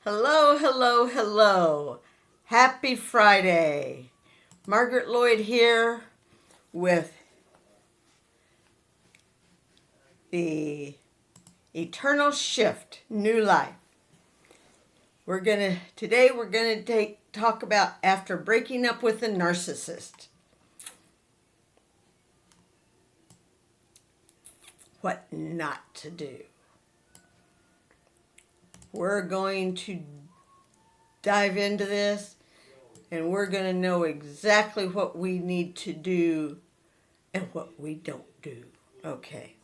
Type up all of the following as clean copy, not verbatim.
Hello, hello, hello. Happy Friday. Margaret Lloyd here with the Eternal Shift New Life. Today we're going to talk about after breaking up with a narcissist. What not to do. We're going to dive into this and we're going to know exactly what we need to do and what we don't do. Okay.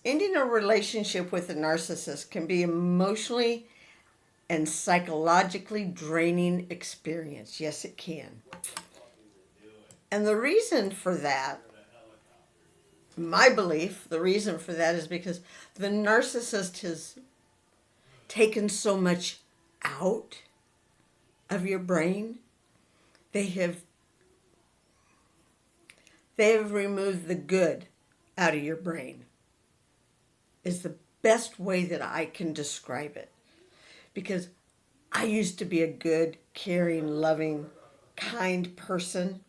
Ending a relationship with a narcissist can be emotionally and psychologically draining experience. Yes, it can. And the reason for that, my belief, the reason for that is because the narcissist has taken so much out of your brain. They have removed the good out of your brain. Is the best way that I can describe it. Because I used to be a good, caring, loving, kind person.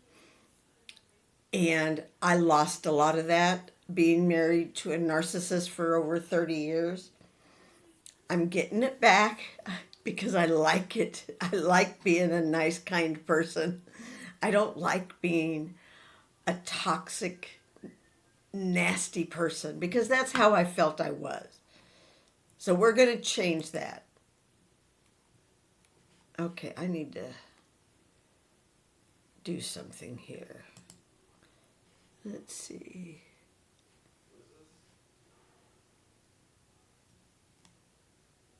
And I lost a lot of that being married to a narcissist for over 30 years. I'm getting it back because I like it. I like being a nice, kind person. I don't like being a toxic, nasty person because that's how I felt I was. So we're going to change that. Okay, I need to do something here. Let's see.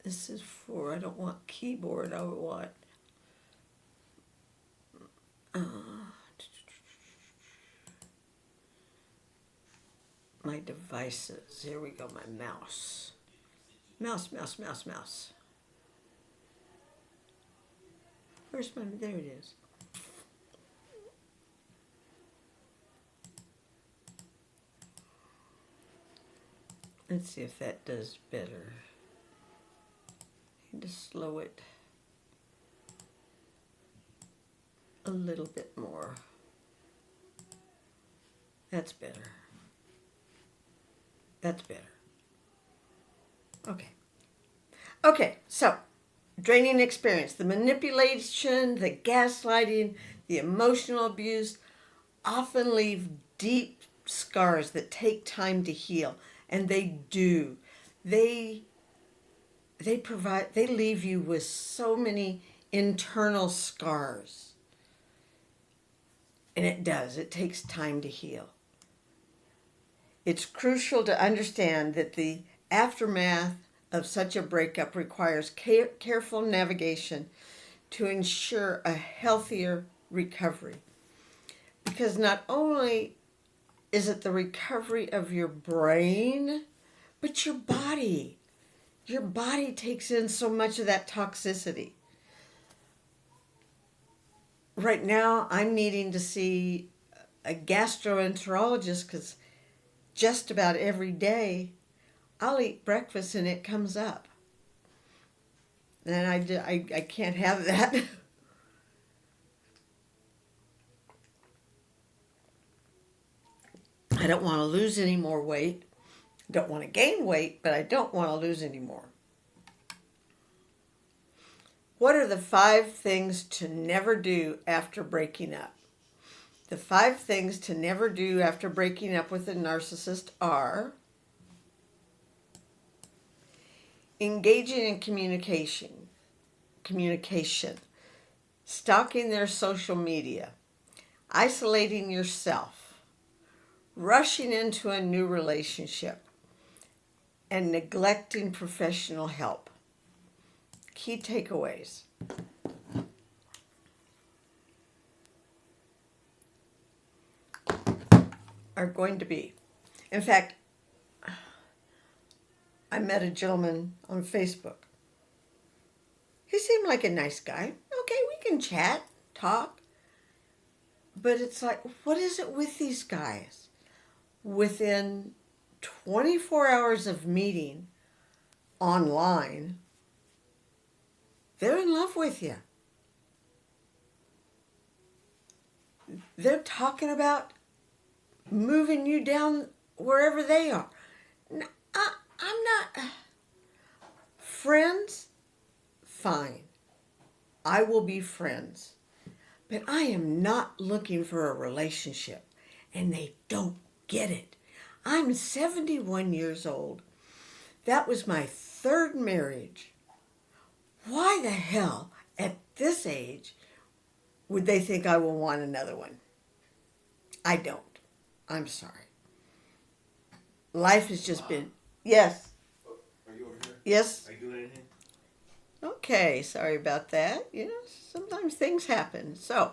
This is I don't want keyboard, I want my devices. Here we go, my mouse. Mouse. There it is. Let's see if that does better. Need to slow it a little bit more. That's better. Okay, so draining experience, the manipulation, the gaslighting, the emotional abuse often leave deep scars that take time to heal, and they do. They leave you with so many internal scars. And it takes time to heal. It's crucial to understand that the aftermath of such a breakup requires careful navigation to ensure a healthier recovery. Because not only is it the recovery of your brain, but your body. Your body takes in so much of that toxicity. Right now, I'm needing to see a gastroenterologist because just about every day I'll eat breakfast and it comes up. And I can't have that. I don't want to lose any more weight. I don't want to gain weight, but I don't want to lose any more. What are the 5 things to never do after breaking up? The 5 things to never do after breaking up with a narcissist are engaging in communication, stalking their social media, isolating yourself, rushing into a new relationship, and neglecting professional help. Key takeaways. Are going to be, in fact, I met a gentleman on Facebook. He seemed like a nice guy. Okay, we can chat, talk. But it's like, what is it with these guys? Within 24 hours of meeting online, They're in love with you. They're talking about moving you down wherever they are. I'm not. Friends, fine. I will be friends. But I am not looking for a relationship. And they don't get it. I'm 71 years old. That was my third marriage. Why the hell, at this age, would they think I will want another one? I don't. I'm sorry. Life has just been... Yes. Are you over here? Yes. Are you doing anything? Okay, sorry about that. Sometimes things happen. So,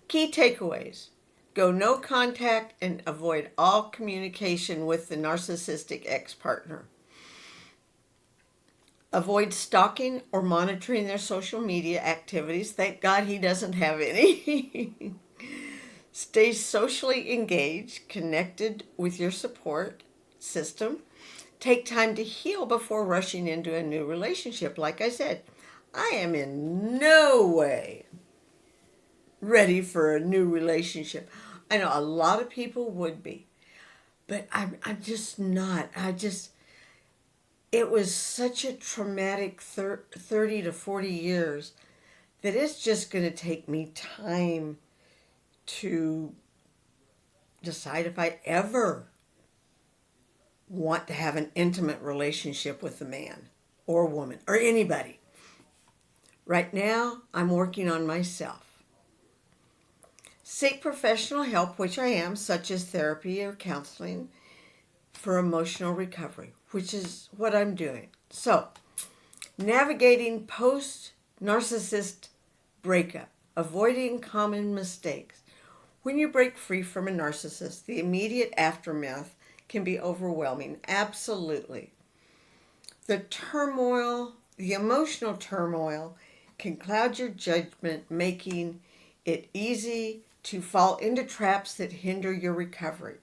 key takeaways. Go no contact and avoid all communication with the narcissistic ex-partner. Avoid stalking or monitoring their social media activities. Thank God he doesn't have any. Stay socially engaged, connected with your support system. Take time to heal before rushing into a new relationship. Like I said, I am in no way ready for a new relationship. I know a lot of people would be, but I'm just not. It was such a traumatic 30 to 40 years that it's just going to take me time to decide if I ever want to have an intimate relationship with a man or woman or anybody. Right now, I'm working on myself. Seek professional help, which I am, such as therapy or counseling for emotional recovery, which is what I'm doing. So, navigating post-narcissist breakup, avoiding common mistakes. When you break free from a narcissist, the immediate aftermath can be overwhelming. Absolutely. The emotional turmoil can cloud your judgment, making it easy to fall into traps that hinder your recovery.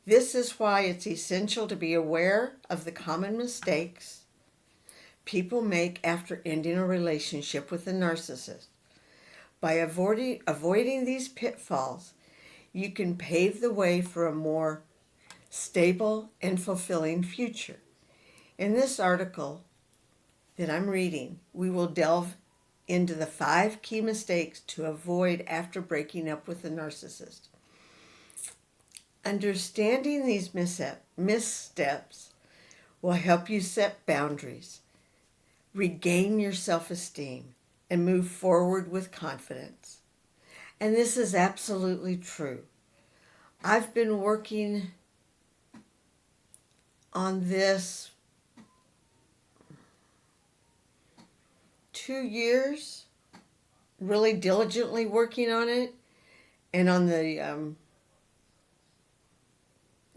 This is why it's essential to be aware of the common mistakes people make after ending a relationship with a narcissist. By avoiding these pitfalls, you can pave the way for a more stable and fulfilling future. In this article that I'm reading, we will delve into the 5 key mistakes to avoid after breaking up with a narcissist. Understanding these missteps will help you set boundaries, regain your self-esteem, and move forward with confidence. And this is absolutely true. I've been working on this 2 years, really diligently working on it, and on the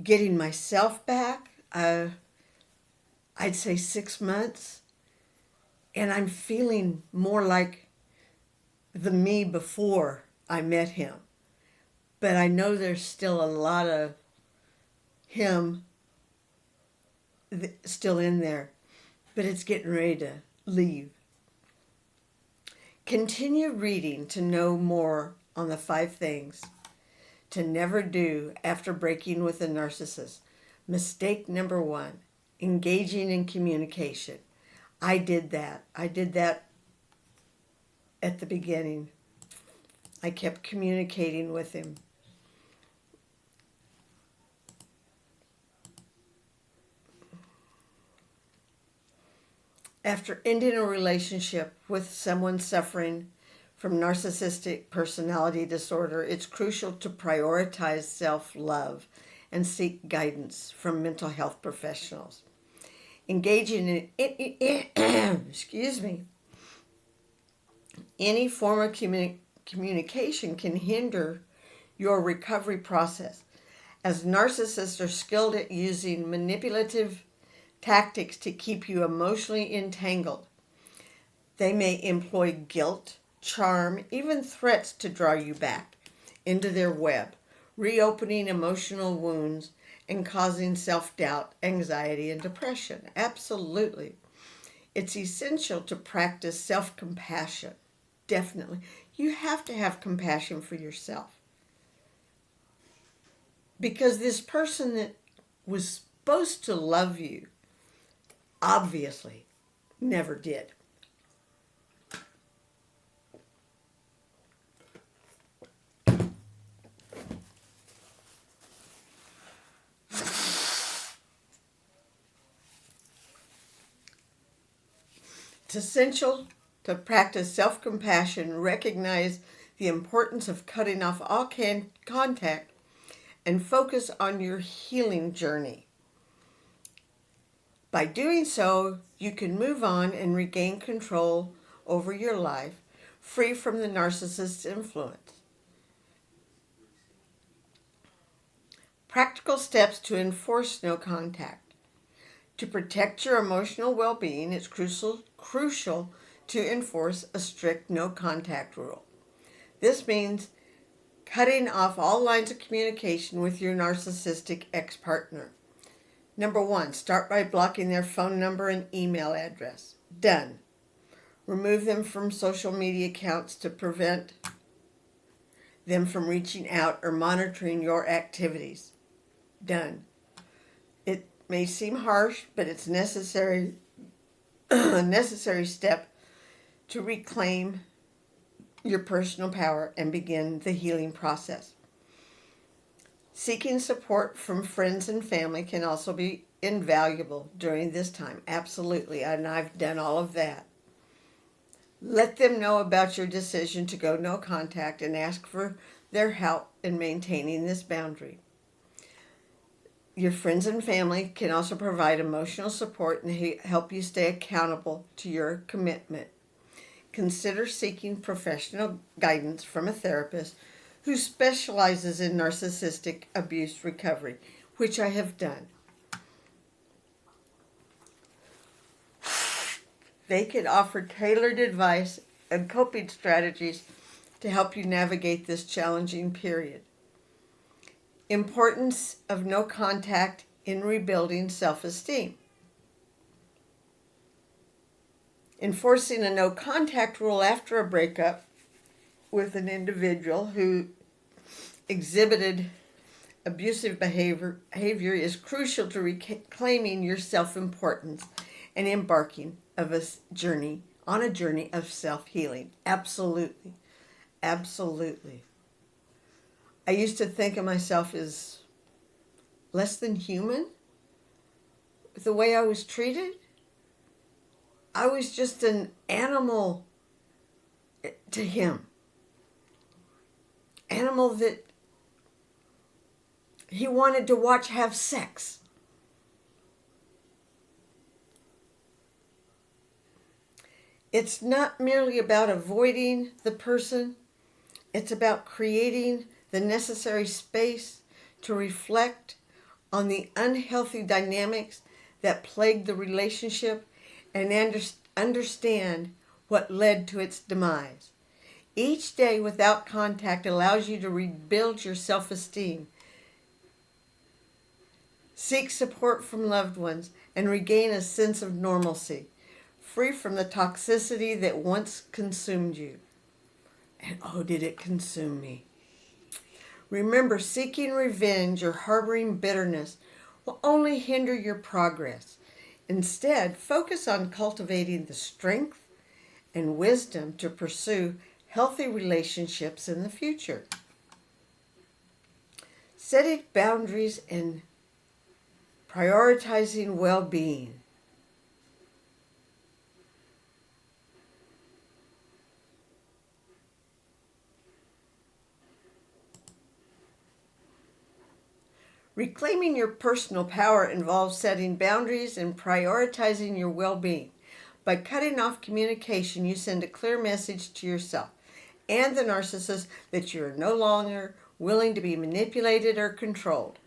getting myself back, I'd say 6 months, and I'm feeling more like the me before I met him. But I know there's still a lot of him still in there, but it's getting ready to leave. Continue reading to know more on the 5 things to never do after breaking with a narcissist. Mistake number 1, engaging in communication. I did that at the beginning. I kept communicating with him. After ending a relationship with someone suffering from narcissistic personality disorder, it's crucial to prioritize self-love and seek guidance from mental health professionals. Engaging in any form of communication can hinder your recovery process, as narcissists are skilled at using manipulative tactics to keep you emotionally entangled. They may employ guilt, charm, even threats to draw you back into their web, reopening emotional wounds and causing self-doubt, anxiety, and depression. Absolutely. It's essential to practice self-compassion. Definitely. You have to have compassion for yourself. Because this person that was supposed to love you obviously never did. It's essential to practice self-compassion, recognize the importance of cutting off all contact, and focus on your healing journey. By doing so, you can move on and regain control over your life, free from the narcissist's influence. Practical steps to enforce no contact. To protect your emotional well-being, it's crucial to enforce a strict no contact rule. This means cutting off all lines of communication with your narcissistic ex-partner. Number 1, start by blocking their phone number and email address. Done. Remove them from social media accounts to prevent them from reaching out or monitoring your activities. Done. It may seem harsh, but it's necessary a necessary step to reclaim your personal power and begin the healing process. Seeking support from friends and family can also be invaluable during this time. Absolutely, and I've done all of that. Let them know about your decision to go no contact and ask for their help in maintaining this boundary. Your friends and family can also provide emotional support and help you stay accountable to your commitment. Consider seeking professional guidance from a therapist who specializes in narcissistic abuse recovery, which I have done. They can offer tailored advice and coping strategies to help you navigate this challenging period. Importance of no contact in rebuilding self-esteem. Enforcing a no contact rule after a breakup with an individual who exhibited abusive behavior is crucial to reclaiming your self-importance and embarking on a journey of self-healing. Absolutely. Absolutely. I used to think of myself as less than human. The way I was treated, I was just an animal to him. Animal that he wanted to watch have sex. It's not merely about avoiding the person. It's about creating the necessary space to reflect on the unhealthy dynamics that plagued the relationship and understand what led to its demise. Each day without contact allows you to rebuild your self-esteem, seek support from loved ones, and regain a sense of normalcy, free from the toxicity that once consumed you. And oh, did it consume me. Remember, seeking revenge or harboring bitterness will only hinder your progress. Instead, focus on cultivating the strength and wisdom to pursue healthy relationships in the future. Setting boundaries and prioritizing well-being. Reclaiming your personal power involves setting boundaries and prioritizing your well-being. By cutting off communication, you send a clear message to yourself and the narcissist that you are no longer willing to be manipulated or controlled.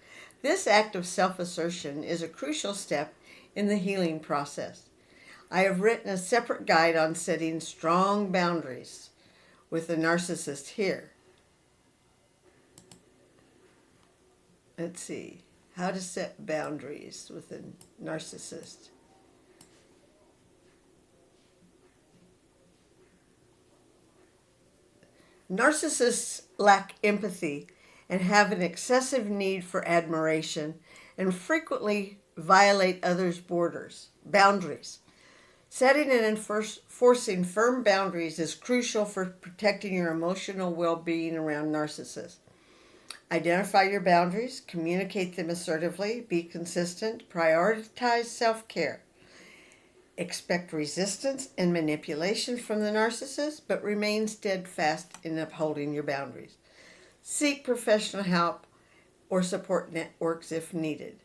This act of self-assertion is a crucial step in the healing process. I have written a separate guide on setting strong boundaries with the narcissist here. Let's see, how to set boundaries with a narcissist. Narcissists lack empathy and have an excessive need for admiration and frequently violate others' boundaries. Setting and enforcing firm boundaries is crucial for protecting your emotional well-being around narcissists. Identify your boundaries, communicate them assertively, be consistent, prioritize self-care. Expect resistance and manipulation from the narcissist, but remain steadfast in upholding your boundaries. Seek professional help or support networks if needed.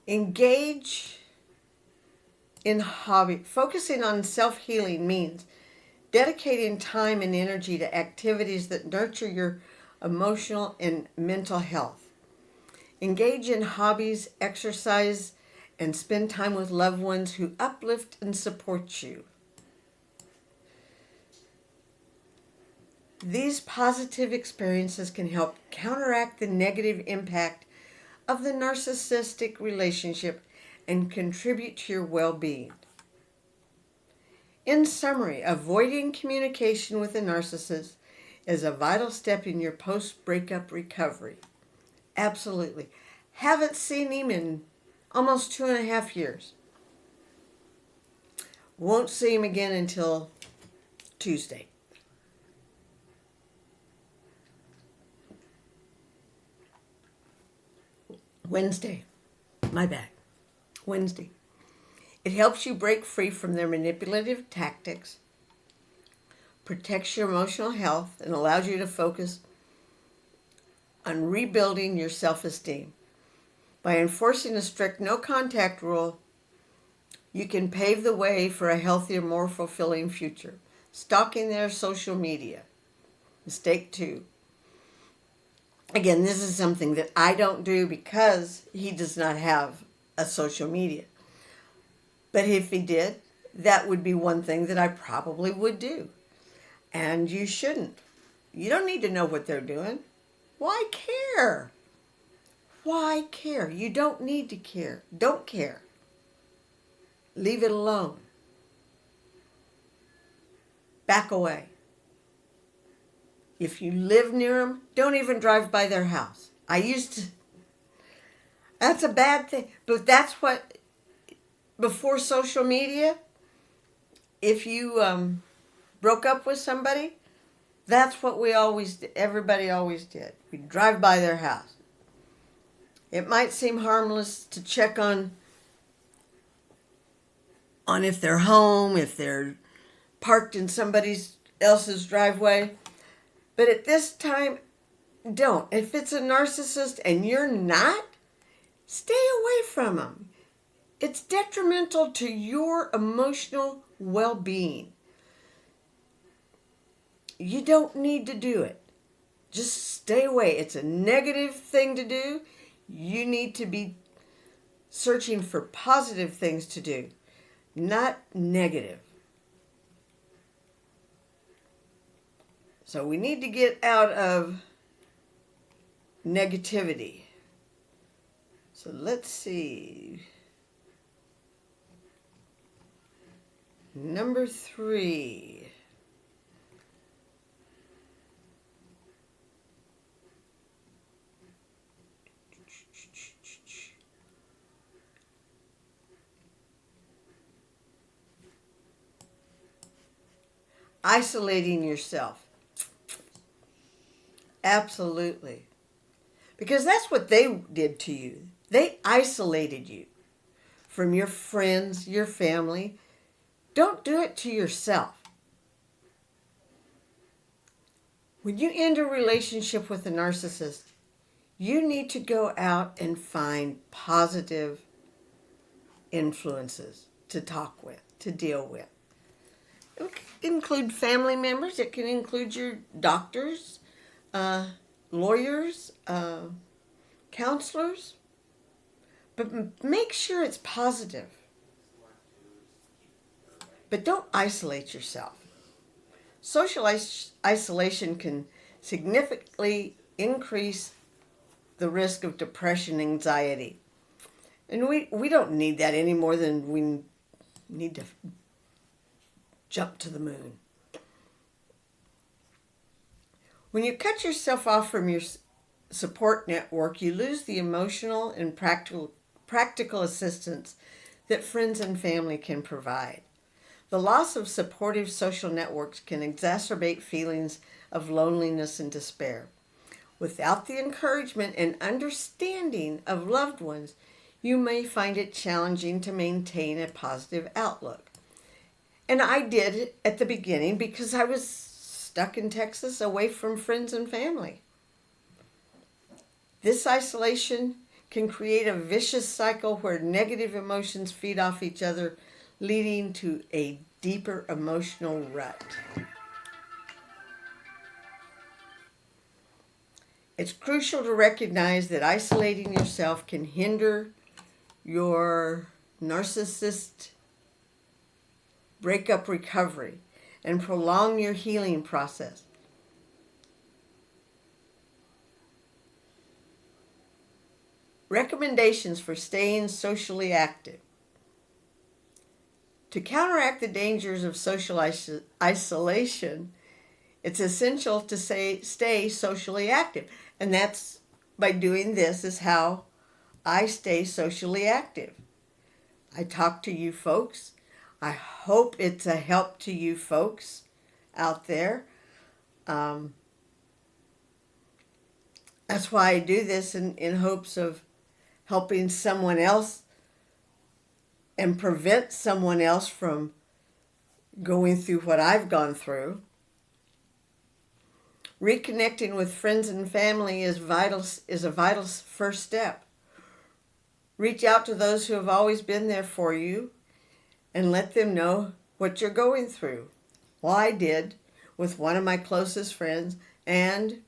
Engage in hobby. Focusing on self-healing means dedicating time and energy to activities that nurture your emotional and mental health. Engage in hobbies, exercise, and spend time with loved ones who uplift and support you. These positive experiences can help counteract the negative impact of the narcissistic relationship and contribute to your well-being. In summary, avoiding communication with a narcissist is a vital step in your post-breakup recovery. Absolutely. Haven't seen him in almost 2.5 years. Won't see him again until Tuesday. Wednesday. My bad. Wednesday. It helps you break free from their manipulative tactics, protects your emotional health, and allows you to focus on rebuilding your self-esteem. By enforcing a strict no-contact rule, you can pave the way for a healthier, more fulfilling future. Stalking their social media. Mistake 2. Again, this is something that I don't do because he does not have a social media. But if he did, that would be one thing that I probably would do. And you shouldn't. You don't need to know what they're doing. Why care? Why care? You don't need to care. Don't care. Leave it alone. Back away. If you live near them, don't even drive by their house. That's a bad thing. But that's what, before social media, if you broke up with somebody, that's what everybody always did. We'd drive by their house. It might seem harmless to check on if they're home, if they're parked in somebody else's driveway. But at this time, don't. If it's a narcissist and you're not, stay away from them. It's detrimental to your emotional well-being. You don't need to do it. Just stay away. It's a negative thing to do. You need to be searching for positive things to do, not negative. So we need to get out of negativity. So let's see. Number 3. Isolating yourself. Absolutely. Because that's what they did to you. They isolated you from your friends, your family. Don't do it to yourself. When you end a relationship with a narcissist, you need to go out and find positive influences to talk with, to deal with. It can include family members. It can include your doctors, lawyers, counselors. But make sure it's positive. But don't isolate yourself. Social isolation can significantly increase the risk of depression, anxiety. And we don't need that any more than we need to jump to the moon. When you cut yourself off from your support network, you lose the emotional and practical assistance that friends and family can provide. The loss of supportive social networks can exacerbate feelings of loneliness and despair. Without the encouragement and understanding of loved ones, you may find it challenging to maintain a positive outlook. And I did at the beginning because I was stuck in Texas away from friends and family. This isolation can create a vicious cycle where negative emotions feed off each other, leading to a deeper emotional rut. It's crucial to recognize that isolating yourself can hinder your narcissist breakup recovery and prolong your healing process. Recommendations for staying socially active. To counteract the dangers of social isolation, it's essential to stay socially active. And that's by doing this is how I stay socially active. I talk to you folks. I hope it's a help to you folks out there. That's why I do this in hopes of helping someone else and prevent someone else from going through what I've gone through. Reconnecting with friends and family is a vital first step. Reach out to those who have always been there for you and let them know what you're going through. Well, I did with one of my closest friends, and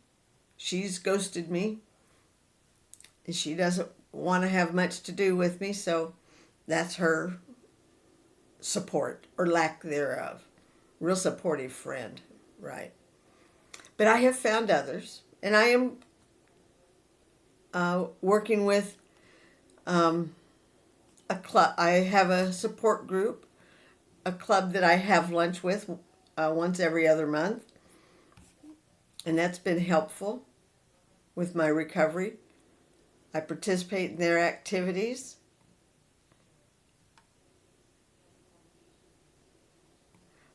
she's ghosted me. She doesn't want to have much to do with me, so that's her support, or lack thereof. Real supportive friend, right? But I have found others, and I am working with a club. I have a support group, a club that I have lunch with once every other month, and that's been helpful with my recovery. I participate in their activities.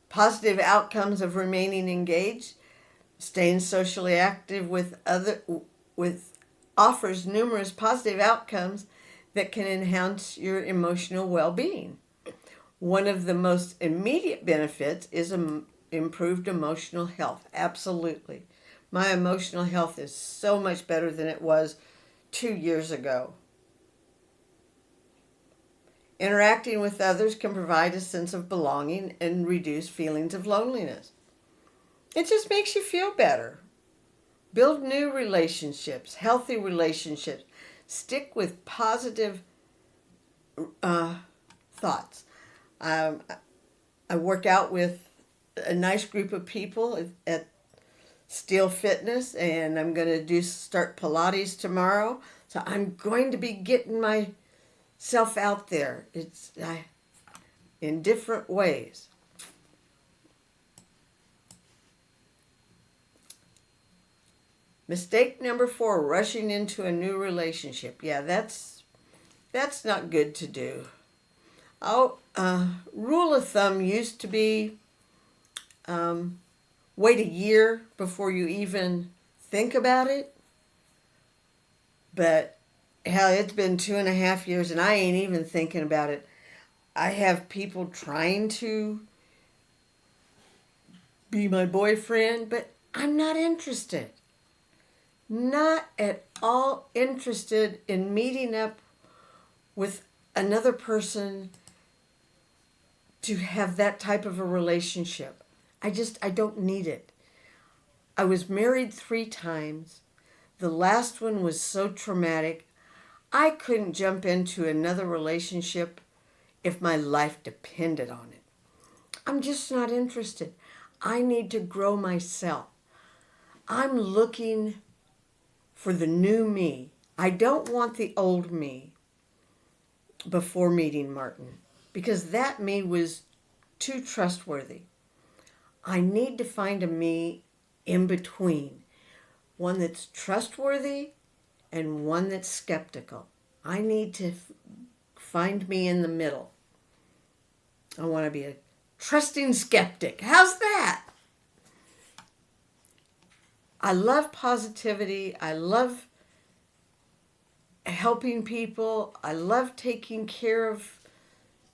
Positive outcomes of remaining engaged. Staying socially active with offers numerous positive outcomes that can enhance your emotional well-being. One of the most immediate benefits is improved emotional health. Absolutely. My emotional health is so much better than it was 2 years ago. Interacting with others can provide a sense of belonging and reduce feelings of loneliness. It just makes you feel better. Build new relationships, healthy relationships. Stick with positive thoughts. I work out with a nice group of people at Steel Fitness, and I'm going to start Pilates tomorrow. So I'm going to be getting myself out there. It's in different ways. Mistake number 4, rushing into a new relationship. Yeah, that's not good to do. Rule of thumb used to be wait a year before you even think about it. But hell, it's been 2.5 years and I ain't even thinking about it. I have people trying to be my boyfriend, but I'm not interested. Not at all interested in meeting up with another person to have that type of a relationship. I don't need it. I was married 3 times. The last one was so traumatic. I couldn't jump into another relationship if my life depended on it. I'm just not interested. I need to grow myself. I'm looking for the new me. I don't want the old me before meeting Martin, because that me was too trustworthy. I need to find a me in between, one that's trustworthy and one that's skeptical. I need to find me in the middle. I want to be a trusting skeptic. How's that? I love positivity. I love helping people. I love taking care of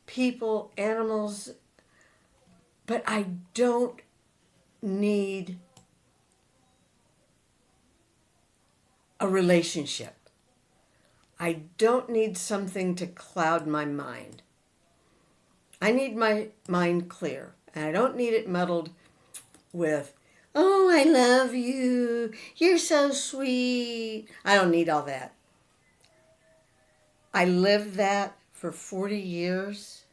people, animals, but I don't need a relationship. I don't need something to cloud my mind. I need my mind clear, and I don't need it muddled with, oh, I love you, you're so sweet. I don't need all that. I lived that for 40 years.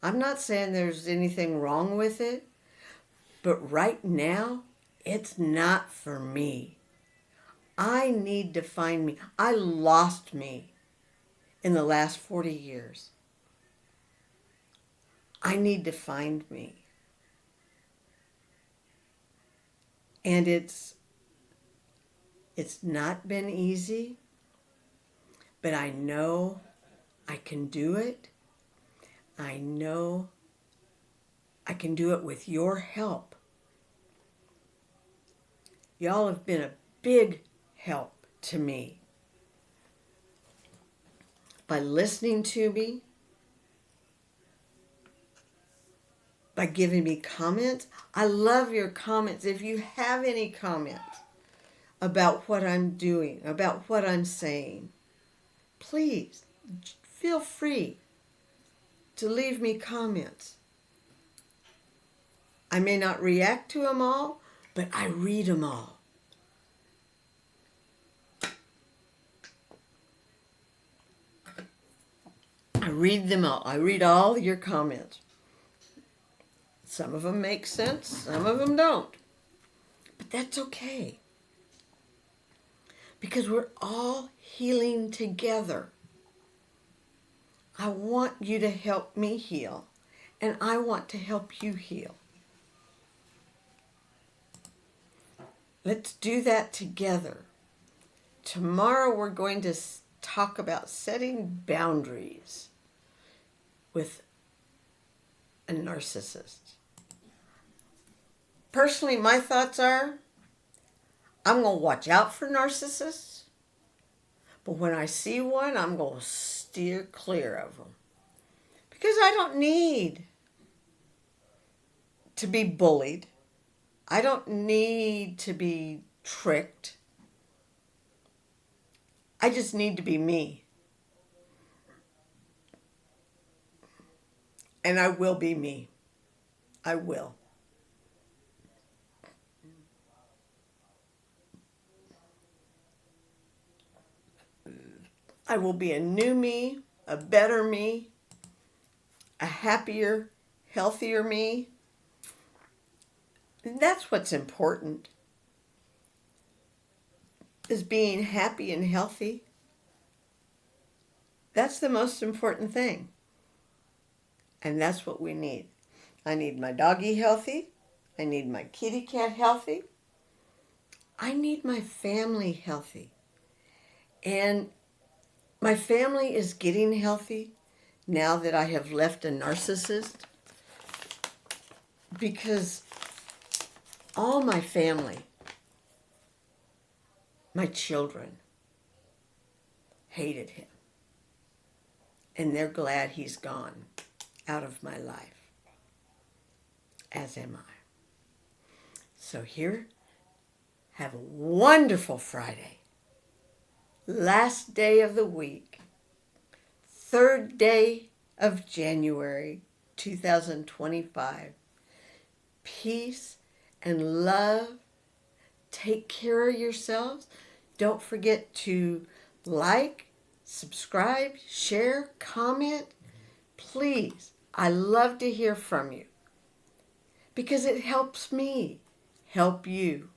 I'm not saying there's anything wrong with it, but right now, it's not for me. I need to find me. I lost me in the last 40 years. I need to find me. And it's not been easy, but I know I can do it. I know I can do it with your help. Y'all have been a big help to me by listening to me, by giving me comments. I love your comments. If you have any comments about what I'm doing, about what I'm saying, please feel free to leave me comments. I may not react to them all, but I read them all. I read them all. I read all your comments. Some of them make sense, some of them don't. But that's okay. Because we're all healing together. I want you to help me heal, and I want to help you heal. Let's do that together. Tomorrow we're going to talk about setting boundaries with a narcissist. Personally, my thoughts are, I'm going to watch out for narcissists, but when I see one, I'm going to steer clear of them. Because I don't need to be bullied. I don't need to be tricked. I just need to be me. And I will be me. I will. I will be a new me, a better me, a happier, healthier me. And that's what's important, is being happy and healthy. That's the most important thing. And that's what we need. I need my doggy healthy. I need my kitty cat healthy. I need my family healthy. And my family is getting healthy now that I have left a narcissist, because all my family, my children, hated him. And they're glad he's gone out of my life, as am I. So here, have a wonderful Friday. Last day of the week, 3rd day of January 2025. Peace and love. Take care of yourselves. Don't forget to like, subscribe, share, comment. Please, I love to hear from you, because it helps me help you.